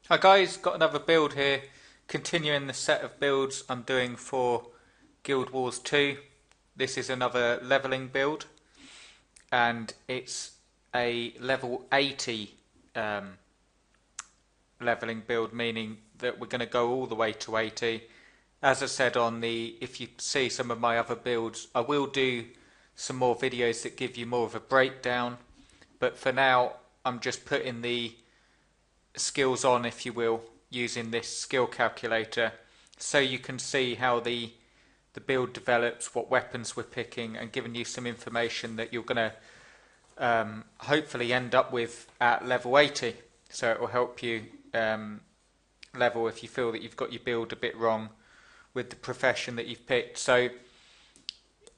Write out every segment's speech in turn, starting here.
Hi guys, got another build here, continuing the set of builds I'm doing for Guild Wars 2. This is another leveling build, and it's a level 80 um, leveling build, meaning that we're going to go all the way to 80. As I said if you see some of my other builds, I will do some more videos that give you more of a breakdown, but for now I'm just putting the skills on, if you will, using this skill calculator, so you can see how the build develops, what weapons we're picking, and giving you some information that you're going to hopefully end up with at level 80. So it will help you level if you feel that you've got your build a bit wrong with the profession that you've picked. So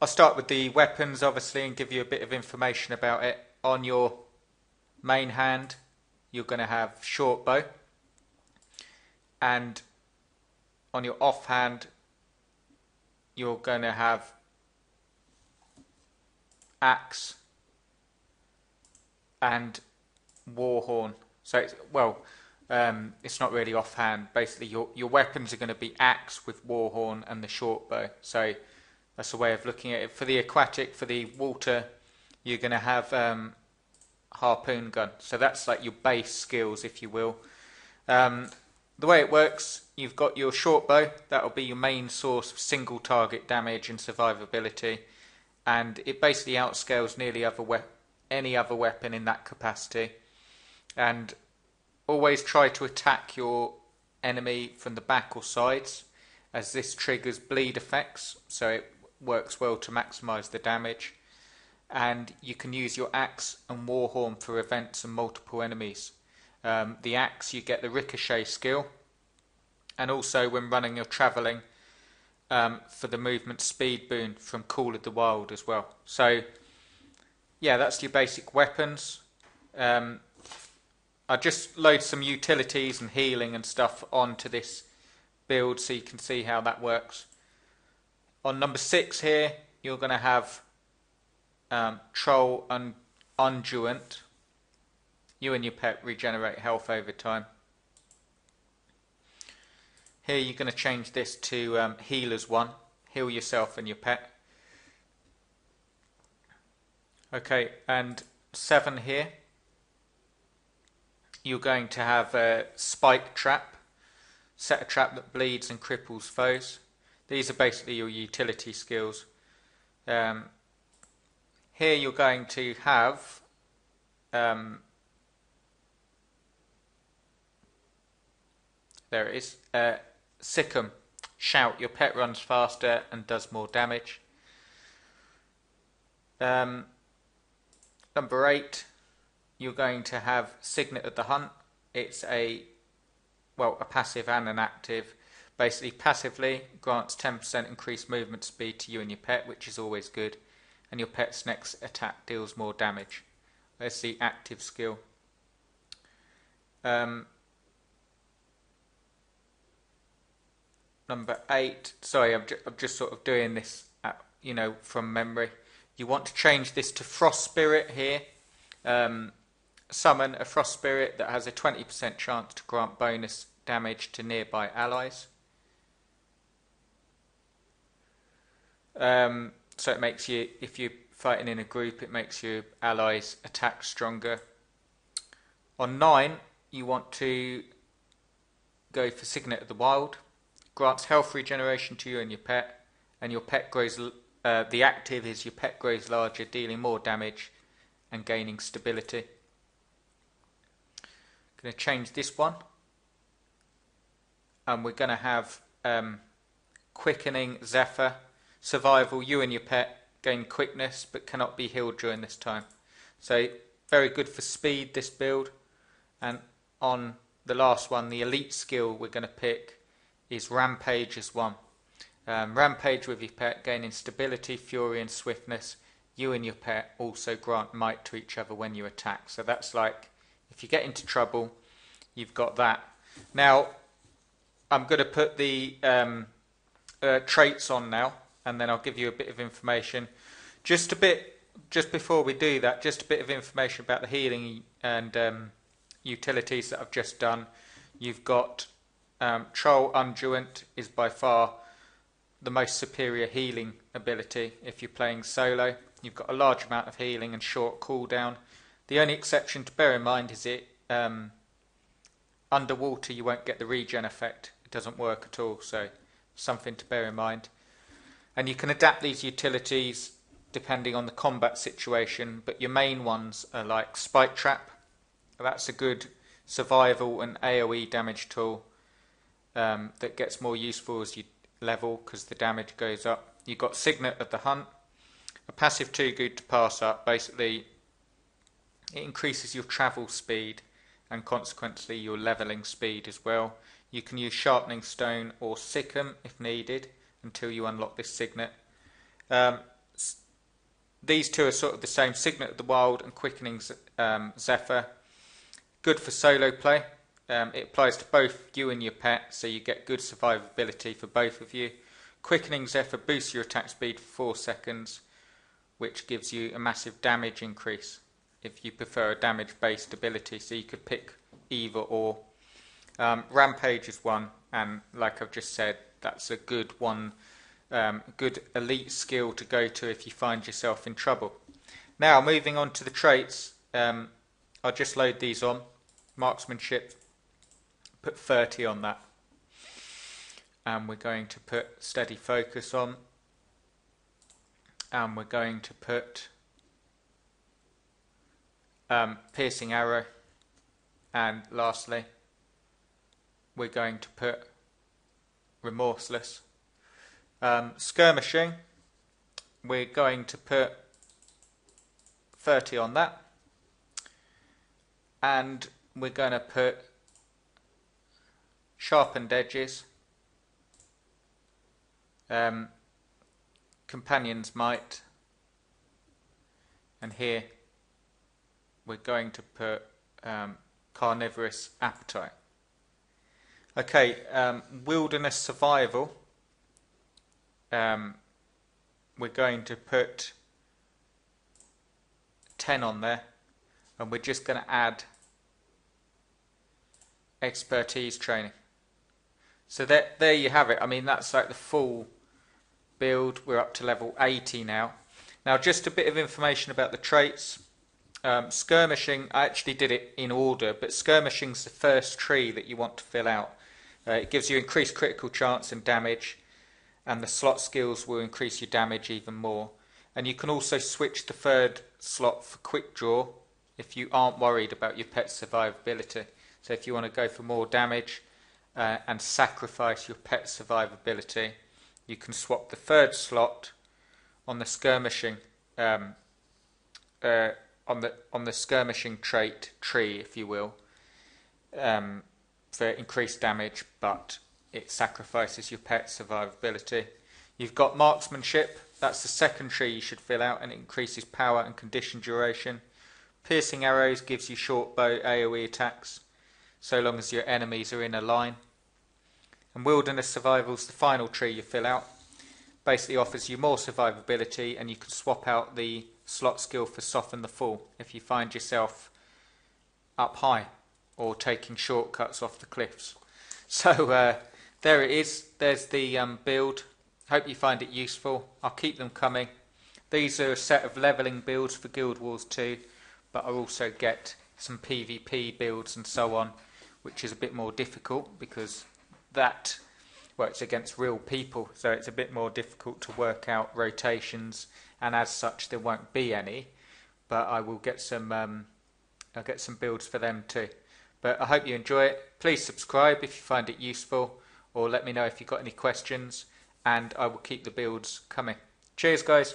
I'll start with the weapons, obviously, and give you a bit of information about it. On your main hand, you're going to have short bow, and on your offhand you're going to have axe and warhorn. So it's not really offhand. Basically, your weapons are going to be axe with warhorn and the short bow. So that's a way of looking at it. For the aquatic, for the water, you're going to have harpoon gun. So that's like your base skills, if you will. The way it works, you've got your short bow. That'll be your main source of single target damage and survivability, and it basically outscales nearly any other weapon in that capacity. And always try to attack your enemy from the back or sides, as this triggers bleed effects, so it works well to maximise the damage. And you can use your axe and warhorn for events and multiple enemies. The axe, you get the ricochet skill, and also when running or travelling, for the movement speed boon from Call of the Wild as well. So yeah, that's your basic weapons. I just load some utilities and healing and stuff onto this build so you can see how that works. On number 6 here, you're going to have Troll and Unduant. You and your pet regenerate health over time. Here you're going to change this to Healers 1. Heal yourself and your pet. Okay, and 7 here, you're going to have a Spike Trap. Set a trap that bleeds and cripples foes. These are basically your utility skills. Here you're going to have there it is, Sikkim. Shout. Your pet runs faster and does more damage. Number 8, you're going to have Signet of the Hunt. It's a passive and an active. Basically, passively grants 10% increased movement speed to you and your pet, which is always good. And your pet's next attack deals more damage. There's the active skill. Number 8. Sorry, I'm just sort of doing this, from memory. You want to change this to Frost Spirit here. Summon a Frost Spirit that has a 20% chance to grant bonus damage to nearby allies. So it makes you, if you're fighting in a group, it makes your allies attack stronger. On 9, you want to go for Signet of the Wild. Grants health regeneration to you and your pet grows. The active is your pet grows larger, dealing more damage and gaining stability. Going to change this one, and we're going to have Quickening Zephyr. Survival, you and your pet gain quickness but cannot be healed during this time. So very good for speed, this build. And on the last one, the elite skill we're going to pick is Rampage as one. Rampage with your pet, gaining stability, fury and swiftness. You and your pet also grant might to each other when you attack. So that's like, if you get into trouble, you've got that. Now, I'm going to put the traits on now, and then I'll give you a bit of information. Just before we do that, just a bit of information about the healing and utilities that I've just done. You've got Troll Unduant is by far the most superior healing ability if you're playing solo. You've got a large amount of healing and short cooldown. The only exception to bear in mind is underwater you won't get the regen effect. It doesn't work at all, so something to bear in mind. And you can adapt these utilities depending on the combat situation, but your main ones are like Spike Trap. That's a good survival and AoE damage tool that gets more useful as you level because the damage goes up. You've got Signet of the Hunt, a passive too good to pass up. Basically, it increases your travel speed and consequently your leveling speed as well. You can use Sharpening Stone or Sikkim if needed until you unlock this Signet. These two are sort of the same, Signet of the Wild and Quickening Zephyr. Good for solo play. It applies to both you and your pet, so you get good survivability for both of you. Quickening Zephyr boosts your attack speed for 4 seconds, which gives you a massive damage increase if you prefer a damage-based ability, so you could pick either or. Rampage is one, and like I've just said, that's a good one, good elite skill to go to if you find yourself in trouble. Now, moving on to the traits, I'll just load these on. Marksmanship, put 30 on that. And we're going to put Steady Focus on. And we're going to put Piercing Arrow. And lastly, we're going to put Remorseless. Skirmishing, we're going to put 30 on that. And we're going to put Sharpened Edges, Companion's Might, and here we're going to put Carnivorous Appetite. Okay, Wilderness Survival, we're going to put 10 on there, and we're just going to add Expertise Training. So there you have it. I mean, that's like the full build. We're up to level 80 now. Now, just a bit of information about the traits. Skirmishing, I actually did it in order, but Skirmishing's the first tree that you want to fill out. It gives you increased critical chance and damage, and the slot skills will increase your damage even more. And you can also switch the third slot for Quick Draw if you aren't worried about your pet's survivability. So if you want to go for more damage and sacrifice your pet's survivability, you can swap the third slot on the skirmishing on the skirmishing trait tree, if you will, for increased damage, but it sacrifices your pet's survivability. You've got Marksmanship. That's the second tree you should fill out, and it increases power and condition duration. Piercing Arrows gives you short bow AoE attacks, so long as your enemies are in a line. And Wilderness Survival's the final tree you fill out. Basically offers you more survivability, and you can swap out the slot skill for Soften the Fall if you find yourself up high or taking shortcuts off the cliffs. So there it is. There's the build. Hope you find it useful. I'll keep them coming. These are a set of leveling builds for Guild Wars 2, but I'll also get some PvP builds and so on, which is a bit more difficult because that works against real people, so it's a bit more difficult to work out rotations, and as such there won't be any, but I will get some I'll get some builds for them too. But I hope you enjoy it. Please subscribe if you find it useful, or let me know if you've got any questions, and I will keep the builds coming. Cheers guys.